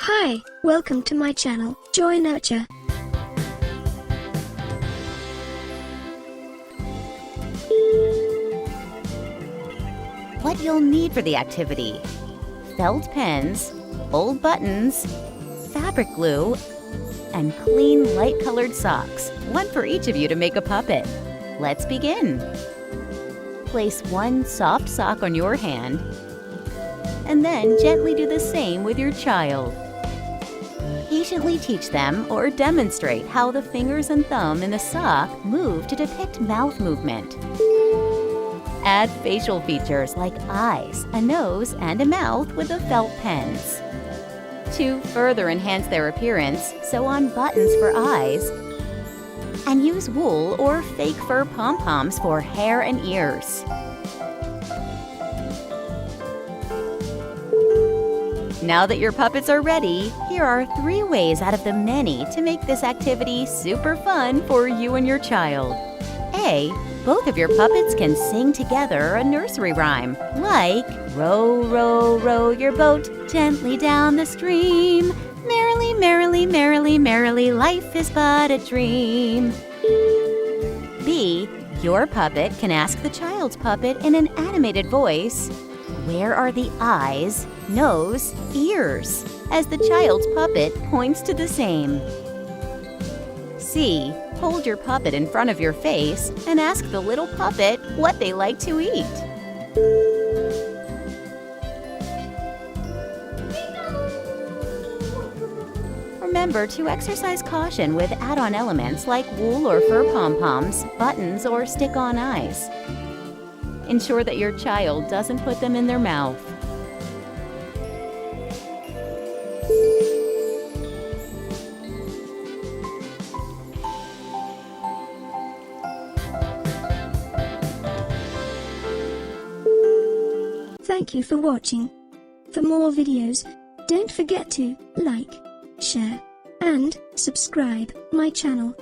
Hi, welcome to my channel, JoyNurture. What you'll need for the activity: felt pens, old buttons, fabric glue, and clean light-colored socks, one for each of you to make a puppet. Let's begin. Place one soft sock on your hand, and then gently do the same with your child. Patiently teach them or demonstrate how the fingers and thumb in the sock move to depict mouth movement. Add facial features like eyes, a nose, and a mouth with the felt pens. To further enhance their appearance, sew on buttons for eyes and use wool or fake fur pom-poms for hair and ears. Now that your puppets are ready, here are 3 ways out of the many to make this activity super fun for you and your child. A. Both of your puppets can sing together a nursery rhyme, like row, row, row your boat gently down the stream. Merrily, merrily, merrily, merrily, life is but a dream. B. Your puppet can ask the child's puppet in an animated voice, where are the eyes, nose, ears, as the child's puppet points to the same. C. Hold your puppet in front of your face and ask the little puppet what they like to eat. Remember to exercise caution with add-on elements like wool or fur pom-poms, buttons, or stick-on eyes. Ensure that your child doesn't put them in their mouth. Thank you for watching. For more videos, don't forget to like, share, and subscribe my channel.